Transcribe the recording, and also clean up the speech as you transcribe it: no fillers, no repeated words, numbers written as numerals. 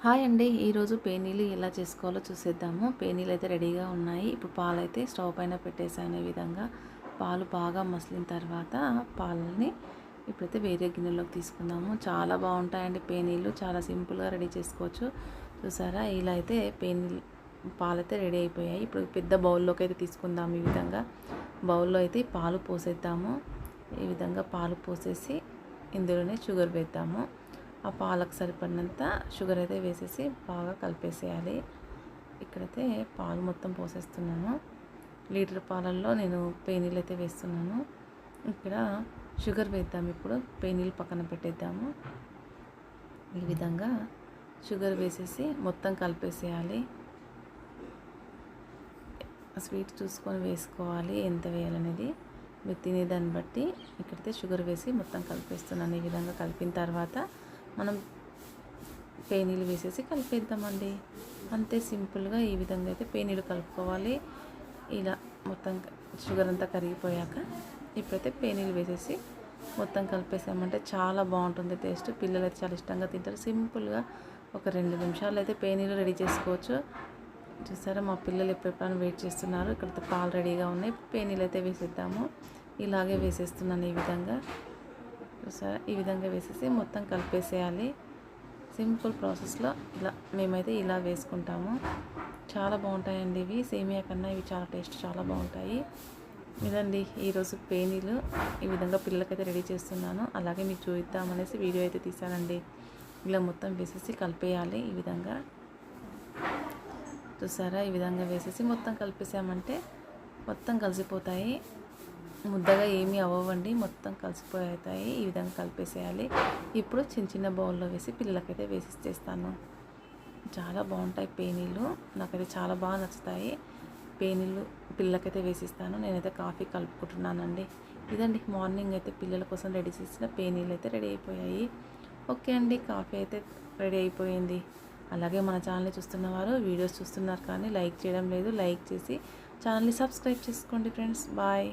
Hi అండి. ఈరోజు పేనీలు ఎలా చేసుకోవాలో చూసేద్దాము. పేనీలు అయితే రెడీగా ఉన్నాయి. ఇప్పుడు పాలైతే స్టవ్ పైన పెట్టేసాను. ఈ విధంగా పాలు బాగా మసిలిన తర్వాత పాలని ఇప్పుడైతే వేరే గిన్నెలోకి తీసుకుందాము. చాలా బాగుంటాయండి పేనీలు. చాలా సింపుల్గా రెడీ చేసుకోవచ్చు. చూసారా, ఇలా అయితే పేనీలు పాలైతే రెడీ అయిపోయాయి. ఇప్పుడు పెద్ద బౌల్లోకి అయితే తీసుకుందాము. ఈ విధంగా బౌల్లో అయితే పాలు పోసేద్దాము. ఈ విధంగా పాలు పోసేసి ఇందులోనే షుగర్ వేద్దాము. ఆ పాలకు సరిపడినంత షుగర్ అయితే వేసేసి బాగా కలిపేసేయాలి. ఇక్కడైతే పాలు మొత్తం పోసేస్తున్నాను. లీటర్ పాలల్లో నేను పేనీలు అయితే వేస్తున్నాను. ఇక్కడ షుగర్ వేద్దాము. ఇప్పుడు పేనీలు పక్కన పెట్టేద్దాము. ఈ విధంగా షుగర్ వేసేసి మొత్తం కలిపేసేయాలి. స్వీట్ చూసుకొని వేసుకోవాలి ఎంత వేయాలనేది. మీరు తినేదాన్ని బట్టి ఇక్కడైతే షుగర్ వేసి మొత్తం కలిపేస్తున్నాను. ఈ విధంగా కలిపిన తర్వాత మనం పేనీలు వేసేసి కలిపేద్దామండి. అంతే సింపుల్గా ఈ విధంగా అయితే పేనీలు కలుపుకోవాలి. ఇలా మొత్తం షుగర్ అంతా కరిగిపోయాక ఇప్పుడైతే పేనీలు వేసేసి మొత్తం కలిపేసామంటే చాలా బాగుంటుంది టేస్ట్. పిల్లలు అయితే చాలా ఇష్టంగా తింటారు. సింపుల్గా ఒక 2 నిమిషాలు అయితే పేనీలు రెడీ చేసుకోవచ్చు. చూసారా, మా పిల్లలు ఎప్పుడెప్పుడైనా వెయిట్ చేస్తున్నారు. ఇక్కడ పాలు రెడీగా ఉన్నాయి. పేనీలు అయితే వేసేద్దాము. ఇలాగే వేసేస్తున్నాను. ఈ విధంగా చూసారా, ఈ విధంగా వేసేసి మొత్తం కలిపేసేయాలి. సింపుల్ ప్రాసెస్లో మేమైతే ఇలా వేసుకుంటాము. చాలా బాగుంటాయండి ఇవి. సేమియా కన్నా ఇవి చాలా బాగుంటాయి. ఇదండి ఈరోజు పేనీలు ఈ విధంగా పిల్లలకైతే రెడీ చేస్తున్నాను. అలాగే మీకు చూద్దామనేసి వీడియో అయితే తీసానండి. ఇలా మొత్తం వేసేసి కలిపేయాలి. ఈ విధంగా చూసారా, ఈ విధంగా వేసేసి మొత్తం కలిపేసామంటే మొత్తం కలిసిపోతాయి. ముద్దగా ఏమీ అవ్వండి, మొత్తం కలిసిపోతాయి. ఈ విధంగా కలిపేసేయాలి. ఇప్పుడు చిన్న చిన్న బౌల్లో వేసి పిల్లలకైతే వేసిచ్చేస్తాను. చాలా బాగుంటాయి పేనీలు. నాకైతే చాలా బాగా నచ్చుతాయి పేనీలు. పిల్లలకైతే వేసిస్తాను. నేనైతే కాఫీ కలుపుకుంటున్నానండి. ఇదండి మార్నింగ్ అయితే పిల్లల కోసం రెడీ చేసిన పేనీలు అయితే రెడీ అయిపోయాయి. ఓకే అండి, కాఫీ అయితే రెడీ అయిపోయింది. అలాగే మన ఛానల్ని చూస్తున్నవారు వీడియోస్ చూస్తున్నారు కానీ లైక్ చేయడం లేదు. లైక్ చేసి ఛానల్ని సబ్స్క్రైబ్ చేసుకోండి ఫ్రెండ్స్. బాయ్.